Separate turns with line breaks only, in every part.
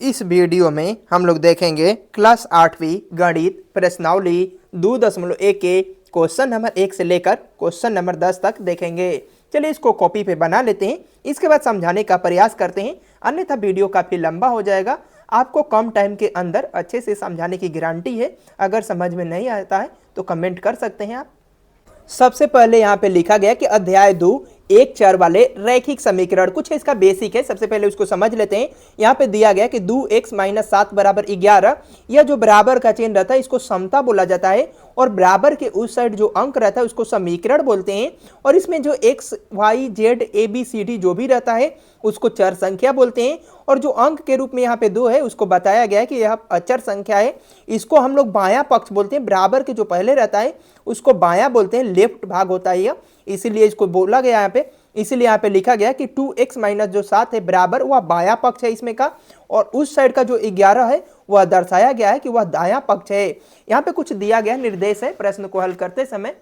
इस वीडियो में हम लोग देखेंगे क्लास 8वीं गणित प्रश्नावली 2.1 के क्वेश्चन नंबर 1 से लेकर क्वेश्चन नंबर 10 तक देखेंगे। चलिए इसको कॉपी पे बना लेते हैं, इसके बाद समझाने का प्रयास करते हैं, अन्यथा वीडियो काफ़ी लंबा हो जाएगा। आपको कम टाइम के अंदर अच्छे से समझाने की गारंटी है। अगर समझ में नहीं आता है तो कमेंट कर सकते हैं आप। सबसे पहले यहाँ पे लिखा गया कि अध्याय 2 एक चर वाले रैखिक समीकरण, कुछ इसका बेसिक है। सबसे पहले उसको समझ लेते हैं। यहाँ पे दिया गया कि 2x - 7 = 11। यह जो बराबर का चिन्ह रहता है इसको समता बोला जाता है, और बराबर के उस साइड जो अंक रहता है उसको समीकरण बोलते हैं। और इसमें जो x, y, z, a, b, c, d जो भी रहता है उसको चर संख्या बोलते हैं। और जो अंक के रूप में यहाँ पे 2 है उसको बताया गया है कि यह अचर संख्या है। इसको हम लोग बायां पक्ष बोलते हैं। बराबर के जो पहले रहता है उसको बायां बोलते हैं, लेफ्ट भाग होता है यह, इसीलिए इसको बोला गया यहाँ पे। इसीलिए यहाँ पे लिखा गया कि 2x - जो 7 है बराबर वह बायां पक्ष है इसमें का, और उस साइड का जो 11 है वह दर्शाया गया है कि वह दायां पक्ष है। यहाँ पे कुछ दिया गया निर्देश है प्रश्न को हल करते समय।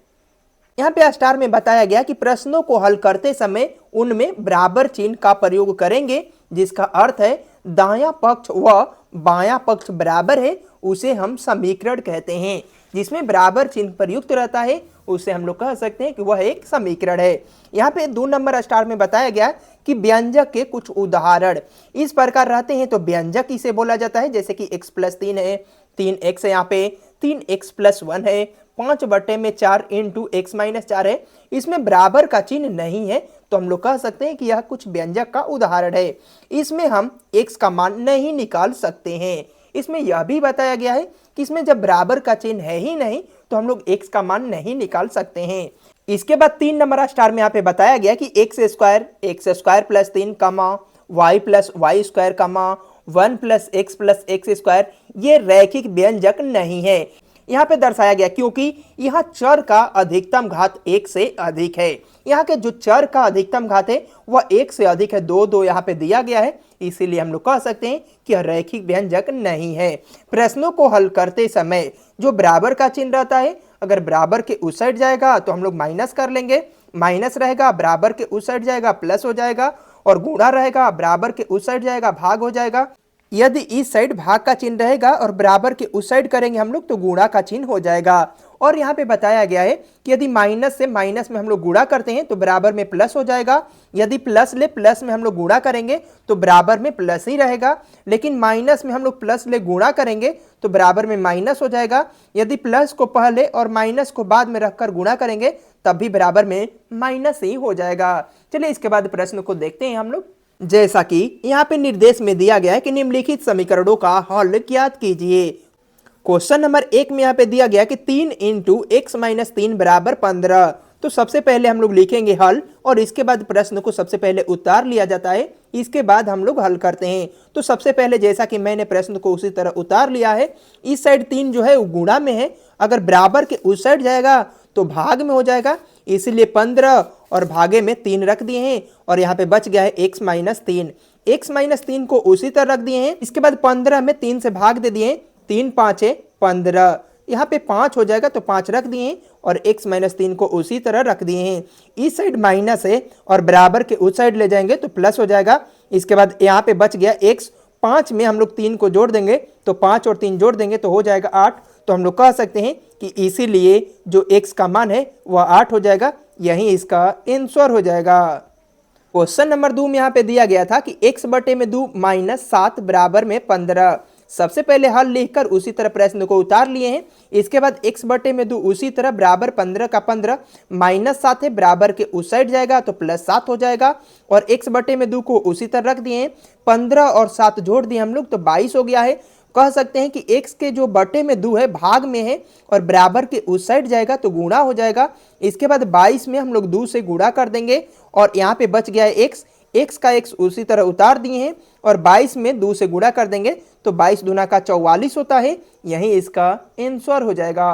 यहाँ पे स्टार में बताया गया कि प्रश्नों को हल करते समय उनमें बराबर चिन्ह का प्रयोग करेंगे, जिसका अर्थ है दायां पक्ष व बायां पक्ष बराबर है उसे हम समीकरण कहते हैं। जिसमें बराबर चिन्ह प्रयुक्त रहता है उसे हम लोग कह सकते हैं कि वह एक समीकरण है। यहाँ पे 2 नंबर स्टार में बताया गया कि व्यंजक के कुछ उदाहरण इस प्रकार रहते हैं। तो व्यंजक इसे बोला जाता है, जैसे कि x+3 है, 3x है, यहाँ पे 3x+1 है, 5/4 × x - 4 है। इसमें बराबर का चिन्ह नहीं है तो हम लोग कह सकते हैं कि यह कुछ व्यंजक का उदाहरण है। इसमें हम x का मान नहीं निकाल सकते हैं। इसमें यह भी बताया गया है कि इसमें जब बराबर का चिन्ह है ही नहीं तो हम लोग x का मान नहीं निकाल सकते हैं। इसके बाद 3 नंबर स्टार में यहाँ पे बताया गया कि x² + 3, y + y², 1 + x + x² ये रैखिक व्यंजक नहीं है। यहाँ पे दर्शाया गया क्योंकि यहाँ चर का अधिकतम घात 1 से अधिक है। यहाँ के जो चर का अधिकतम घात है वह 1 से अधिक है, 2 यहाँ पे दिया गया है, इसीलिए हम लोग कह सकते हैं कि यह रैखिक व्यंजक नहीं है। प्रश्नों को हल करते समय जो बराबर का चिन्ह रहता है, अगर बराबर के उस साइड जाएगा तो हम लोग माइनस कर लेंगे, माइनस रहेगा बराबर के उस साइड जाएगा प्लस हो जाएगा, और गुणा रहेगा बराबर के उस साइड जाएगा भाग हो जाएगा। यदि इस साइड भाग का चिन्ह रहेगा और बराबर के उस साइड करेंगे हम लोग तो गुणा का चिन्ह हो जाएगा। और यहाँ पे बताया गया है कि यदि माइनस से माइनस में हम लोग गुणा करते हैं तो बराबर में प्लस हो जाएगा। यदि प्लस में हम लोग गुणा करेंगे तो बराबर में प्लस ही रहेगा, लेकिन माइनस में हम लोग प्लस ले गुणा करेंगे तो बराबर में माइनस हो जाएगा। यदि प्लस को पहले और माइनस को बाद में रखकर गुणा करेंगे तब भी बराबर में माइनस ही हो जाएगा। चलिए इसके बाद प्रश्न को देखते हैं हम लोग। जैसा कि यहाँ पे निर्देश में दिया गया है कि निम्नलिखित समीकरणों का हल ज्ञात कीजिए। क्वेश्चन नंबर 1 में यहाँ पे दिया गया कि 3 × x - 3 = 15। तो सबसे पहले हम लोग लिखेंगे हल, और इसके बाद प्रश्न को सबसे पहले उतार लिया जाता है, इसके बाद हम लोग हल करते हैं। तो सबसे पहले जैसा कि मैंने प्रश्न को उसी तरह उतार लिया है, इस साइड 3 जो है वो गुणा में है, अगर बराबर के उस साइड जाएगा तो भाग में हो जाएगा, इसलिए 15 और भागे में 3 रख दिए हैं, और यहाँ पे बच गया है x - 3। x - 3 को उसी तरह रख दिए हैं। इसके बाद 15 में 3 से भाग दे दिए, 3 × 5 = 15, यहाँ पे 5 हो जाएगा तो 5 रख दिए हैं, और x - 3 को उसी तरह रख दिए हैं। इस साइड माइनस है और बराबर के उस साइड ले जाएंगे तो प्लस हो जाएगा। इसके बाद यहाँ पे बच गया x, 5 में हम लोग 3 को जोड़ देंगे तो 5 और 3 जोड़ देंगे तो हो जाएगा 8। तो हम लोग कह सकते हैं कि इसीलिए जो x का मान है वह 8 हो जाएगा, यही इसका आंसर हो जाएगा। क्वेश्चन नंबर 2 में यहाँ पे दिया गया था कि x/2 - 7 = 15। सबसे पहले हल लिखकर उसी तरह प्रश्न को उतार लिए हैं। इसके बाद x/2 उसी तरह बराबर 15 का 15 -7 है, बराबर के उस साइड जाएगा तो +7 हो जाएगा, और x/2 को उसी तरह रख दिए हैं। 15 और 7 जोड़ दिए हम लोग तो 22 हो गया है। कह सकते हैं कि x के जो बटे में 2 है भाग में है, और बराबर के उस साइड जाएगा तो गुणा हो जाएगा। इसके बाद 22 में हम लोग 2 से गुणा कर देंगे, और यहाँ पे बच गया है x का x उसी तरह उतार दिए हैं, और 22 में 2 से गुणा कर देंगे तो 22 दूना का 44 होता है, यही इसका आंसर हो जाएगा।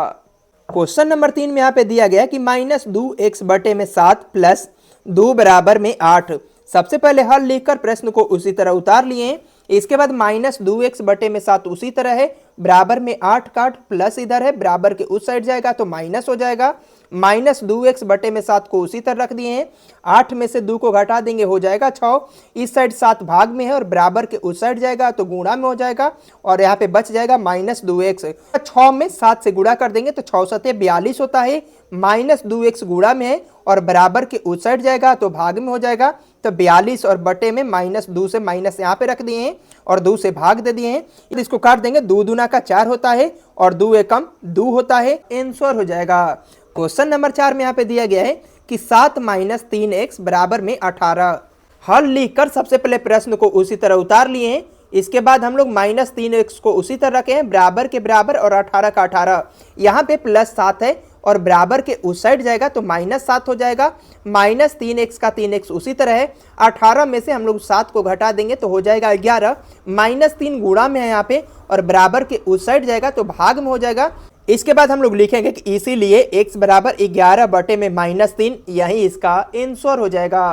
क्वेश्चन नंबर 3 में यहाँ पे दिया गया कि -2x/7 + 2 = 8। सबसे पहले हल लिखकर प्रश्न को उसी तरह उतार लिए हैं। इसके बाद -2x/7 उसी तरह है, बराबर में 8 काट प्लस इधर है, बराबर के उस साइड जाएगा तो माइनस हो जाएगा, माइनस 2x बटे में 7 को उसी तरह रख दिए हैं। 8 में से 2 को घटा देंगे हो जाएगा 6। इस साइड 7 भाग में है और बराबर के उस साइड जाएगा तो गुणा में हो जाएगा और यहाँ पे बच जाएगा माइनस 2x। 6 में 7 से गुणा कर देंगे तो 6 सते 42 होता है। माइनस 2x गुणा में है और बराबर के उस साइड जाएगा तो भाग में हो जाएगा। तो 42 और बटे में माइनस 2 से माइनस यहाँ पे रख दिए हैं और 2 से भाग दे दिए हैं। इसको काट देंगे, 2 दूना का 4 होता है और 2 एकम 2 होता है, आंसर हो जाएगा। क्वेश्चन नंबर 4 में यहाँ पे दिया गया है कि 7 माइनस 3x बराबर में 18। हल लिखकर सबसे पहले प्रश्न को उसी तरह उतार लिए हैं। इसके बाद हम लोग माइनस 3x को उसी तरह रखे हैं, बराबर के बराबर और 18 का 18। यहाँ पे प्लस 7 है और बराबर के उस साइड जाएगा तो माइनस 7 हो जाएगा। माइनस 3x का 3x उसी तरह है। 18 में से हम लोग 7 को घटा देंगे तो हो जाएगा 11। माइनस 3 गुणा में है यहाँ पे और बराबर के उस साइड जाएगा तो भाग में हो जाएगा। इसके बाद हम लोग लिखेंगे कि इसीलिए x बराबर 11 बटे में माइनस 3, यही इसका आंसर हो जाएगा।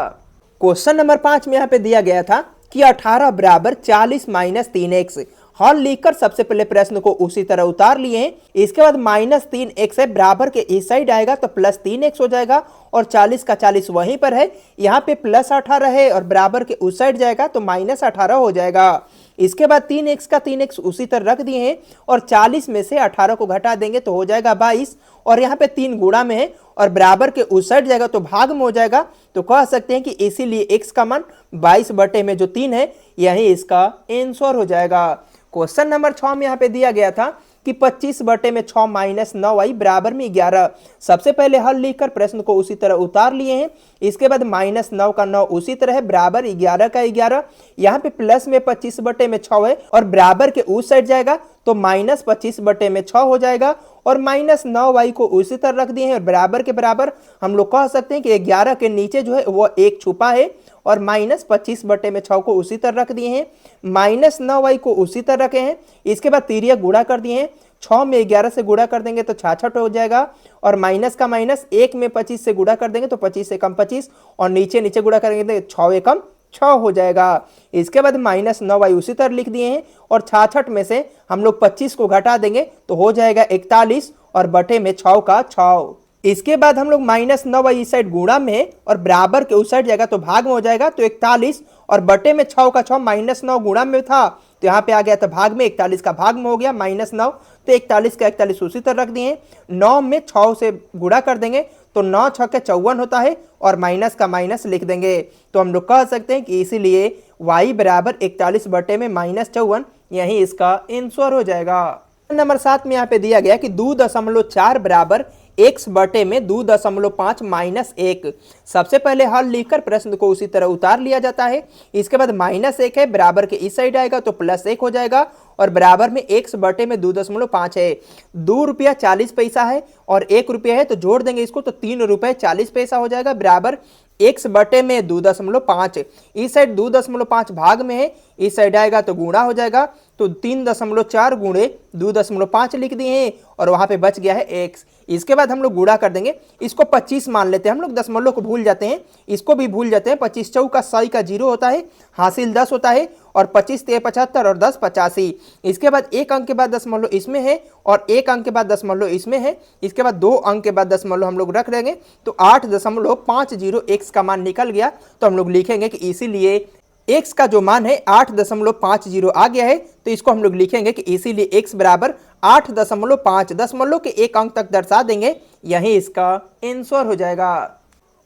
क्वेश्चन नंबर 5 में यहाँ पे दिया गया था कि 18 बराबर 40 माइनस 3x। हल लिखकर सबसे पहले प्रश्न को उसी तरह उतार लिए हैं। इसके बाद माइनस 3x है, बराबर के इस साइड आएगा तो प्लस 3x हो जाएगा और 40 का 40 वहीं पर है। यहाँ पे प्लस 18 है और बराबर के उस साइड जाएगा तो माइनस 18 हो जाएगा। इसके बाद 3x का 3x उसी तरह रख दिए हैं और 40 में से 18 को घटा देंगे तो हो जाएगा 22 और यहाँ पे 3 गुणा में है और बराबर के उस साइड जाएगा तो भाग में हो जाएगा। तो कह सकते हैं कि इसीलिए x का मान 22 बटे में जो 3 है यही इसका आंसर हो जाएगा। क्वेश्चन नंबर 6 में यहाँ पे दिया गया था कि 25 बटे में 6 माइनस 9y बराबर में 11। सबसे पहले हल लिखकर प्रश्न को उसी तरह उतार लिए हैं। इसके बाद माइनस 9 का 9 उसी तरह है, बराबर 11 का 11। यहाँ पे प्लस में 25 बटे में 6 है और बराबर के उस साइड जाएगा तो माइनस 25 बटे में 6 हो जाएगा और माइनस 9y को उसी तरह रख दिए हैं और बराबर के बराबर हम लोग कह सकते हैं कि 11 के नीचे जो है वो 1 छुपा है और माइनस 25 बटे में 6 को उसी तरह रख दिए हैं। माइनस 9y को उसी तरह रखे हैं। इसके बाद तिर्यक गुणा कर दिए हैं। 6 में 11 से गुणा कर देंगे तो 66 हो जाएगा और माइनस का माइनस 1 में 25 से गुणा कर देंगे तो 25 से कम 25 और नीचे नीचे गुणा करेंगे तो 6 एकम 6 हो जाएगा। इसके बाद माइनस 9y उसी तरह लिख दिए हैं और 66 में से हम लोग 25 को घटा देंगे तो हो जाएगा 41 और बटे में 6 का 6। इसके बाद हम लोग माइनस 9y इस साइड गुणा में है और बराबर के उस साइड जाएगा तो भाग में हो जाएगा तो 41 और बटे में 6 का 6। माइनस 9 गुणा में था तो यहाँ पे आ गया था भाग में, 41 का भाग में हो गया माइनस 9 तो 41 का 41 उसी तरह रख दिए। 9 में 6 से गुणा कर देंगे तो 9 6 के 54 होता है और माइनस का माइनस लिख देंगे। तो हम लोग कह सकते हैं कि इसीलिए y बराबर 41 बटे में माइनस 54, यही इसका आंसर हो जाएगा। नंबर 7 में यहाँ पे दिया गया कि 2.4 बराबर x बटे में 2.5 माइनस 1। सबसे पहले हल लिखकर प्रश्न को उसी तरह उतार लिया जाता है। इसके बाद माइनस 1 है, बराबर के इस साइड आएगा तो प्लस 1 हो जाएगा और बराबर में x बटे में 2.5 है। 2 रुपया 40 पैसा है और 1 रुपया है तो जोड़ देंगे इसको तो 3 रुपये 40 पैसा हो जाएगा, बराबर x बटे में 2.5। इस साइड 2.5 भाग में है, इस साइड आएगा तो गुणा हो जाएगा तो 3.4 गुणे 2.5 लिख दिए हैं और वहां पे बच गया है x। इसके बाद हम लोग गुणा कर देंगे, इसको 25 मान लेते हैं। हम लोग दशमलव को भूल जाते हैं, इसको भी भूल जाते हैं। 25 चौका 100 का 0 होता है, हासिल 10 होता है और 25 3 75 और 10 85। इसके बाद एक अंक के बाद दशमलव इसमें है और एक अंक के बाद दशमलव इसमें है। इसके बाद 2 अंक के बाद दशमलव हम लोग रख देंगे तो 8.50 x का मान निकल गया। तो हम लोग लिखेंगे कि इसीलिए x का जो मान है 8.50 आ गया है तो इसको हम लोग लिखेंगे कि इसीलिए x बराबर 8.5 दशमलव के एक अंक तक दर्शा देंगे, यही इसका आंसर हो जाएगा।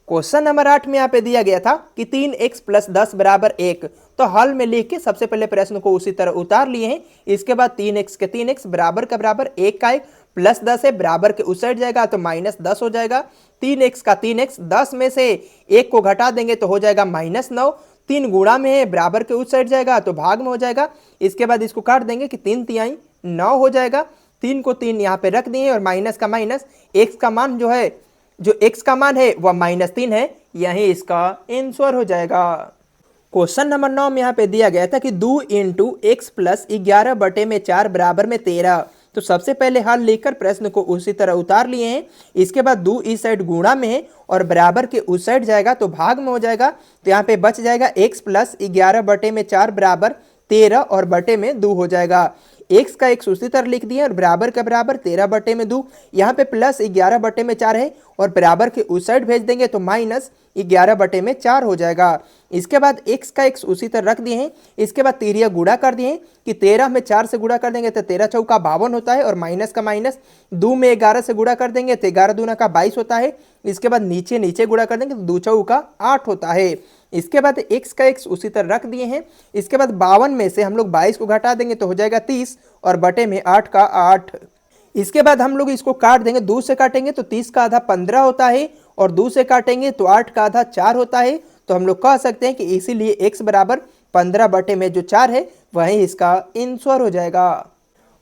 क्वेश्चन नंबर 8 में यहाँ पे दिया गया था कि 3x + 10 बराबर 1। तो हल में लिख के सबसे पहले प्रश्न को उसी तरह उतार लिए हैं। इसके बाद 3x के 3x बराबर का बराबर 1 का 1 प्लस 10 है, बराबर के उस साइड जाएगा तो माइनस 10 हो जाएगा। 3x का 3x 10 में से 1 को घटा देंगे तो हो जाएगा माइनस 9। 3 गुणा में है, बराबर के उस साइड जाएगा तो भाग में हो जाएगा। इसके बाद इसको काट देंगे कि 3 तिहाई 9 हो जाएगा। 3 को 3 यहाँ पे रख दिए और माइनस का माइनस, x का मान जो है x का मान है वह -3 है, यही इसका आंसर हो जाएगा। क्वेश्चन नंबर 9 में यहाँ पे दिया गया था कि 2 × x + 11 बटे में 4 बराबर में 13। तो सबसे पहले हल लेकर प्रश्न को उसी तरह उतार लिए हैं। इसके बाद 2 इस साइड गुणा में है और बराबर के उस साइड जाएगा तो भाग में हो जाएगा। तो यहाँ पे बच जाएगा x + 11 बटे में 4 बराबर 13 और बटे में 2 हो जाएगा। x का x उसी तरह लिख दिए और बराबर का बराबर 13/2। यहाँ पे प्लस 11/4 है और बराबर के उस साइड भेज देंगे तो माइनस 11/4 हो जाएगा। इसके बाद x का x उसी तरह रख दिए हैं। इसके बाद तिरिया गुणा कर दिए हैं कि 13 में 4 से गुणा कर देंगे तो 13 चौका 52 होता है और माइनस का माइनस 2 में 11 से गुणा कर देंगे तो 11 दूना का 22 होता है। इसके बाद नीचे नीचे गुणा कर देंगे तो 2 चौका 8 होता है। इसके बाद x का x उसी तरह रख दिए हैं। इसके बाद 52 में से हम लोग 22 को घटा देंगे तो हो जाएगा 30 और बटे में 8 का 8। इसके बाद हम लोग इसको काट देंगे, 2 से काटेंगे तो 30 का आधा 15 होता है और 2 से काटेंगे तो 8 का आधा 4 होता है। तो हम लोग कह सकते हैं कि इसीलिए x बराबर 15 बटे में जो 4 है वही इसका आंसर हो जाएगा।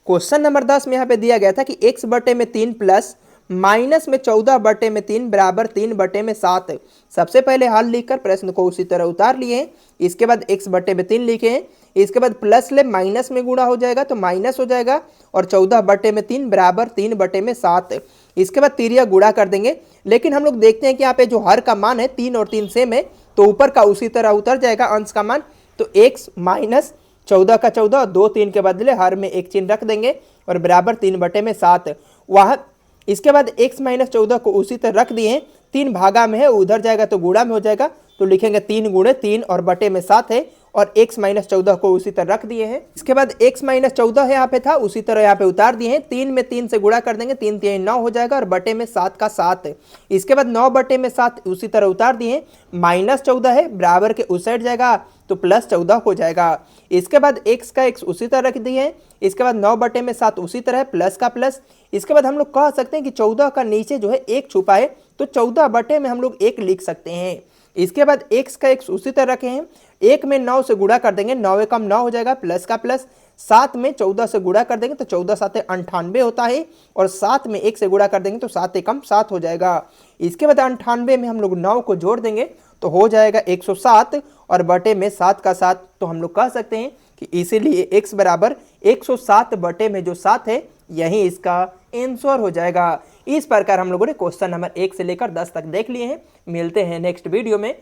क्वेश्चन नंबर 10 में यहाँ पे दिया गया था कि x बटे में 3 प्लस माइनस में 14 बटे में 3 बराबर 3 बटे में 7। सबसे पहले हल लिखकर प्रश्न को उसी तरह उतार लिए हैं। इसके बाद x बटे में 3 लिखे हैं। इसके बाद प्लस ले माइनस में गुणा हो जाएगा तो माइनस हो जाएगा और 14 बटे में 3 बराबर 3 बटे में 7। इसके बाद तिरिया गुणा कर देंगे, लेकिन हम लोग देखते हैं कि यहाँ पे जो हर का मान है 3 और 3 सेम है तो ऊपर का उसी तरह उतर जाएगा अंश का मान। तो x माइनस 14 का 14 और 2 3 के बदले हर में एक चिन्ह रख देंगे और बराबर 3 बटे में 7 वहाँ। इसके बाद x माइनस 14 को उसी तरह रख दिए हैं। 3 भागा में है, उधर जाएगा तो गुणा में हो जाएगा तो लिखेंगे 3 गुणे 3 और बटे में 7 है और x माइनस 14 को उसी तरह रख दिए हैं। इसके बाद x माइनस 14 यहाँ पे था उसी तरह यहाँ पे उतार दिए हैं। 3 में 3 से गुणा कर देंगे, 3 3 9 हो जाएगा और बटे में 7 का 7। इसके बाद 9 बटे में 7 उसी तरह उतार दिए हैं। माइनस 14 है, बराबर के उस साइड जाएगा तो प्लस 14 हो जाएगा। इसके बाद x का x उसी तरह रख दिए हैं। इसके बाद 9 बटे में 7 उसी तरह प्लस का प्लस। इसके बाद हम लोग कह सकते हैं कि 14 का नीचे जो है 1 छुपा है तो 14 बटे में हम लोग 1 लिख सकते हैं। इसके बाद x का x उसी तरह रखे हैं। 1 में 9 से गुणा कर देंगे, 9 कम 9 हो जाएगा प्लस का प्लस। 7 में 14 से गुणा कर देंगे तो 14 7 98 होता है और 7 में 1 से गुणा कर देंगे तो 7 कम 7 हो जाएगा। इसके बाद 98 में हम लोग 9 को जोड़ देंगे तो हो जाएगा 107 और बटे में 7 का 7। तो हम लोग कह सकते हैं कि इसीलिए x बराबर 107 बटे में जो 7 है यही इसका आंसर हो जाएगा। इस प्रकार हम लोगों ने क्वेश्चन नंबर 1 से लेकर 10 तक देख लिए हैं। मिलते हैं नेक्स्ट वीडियो में।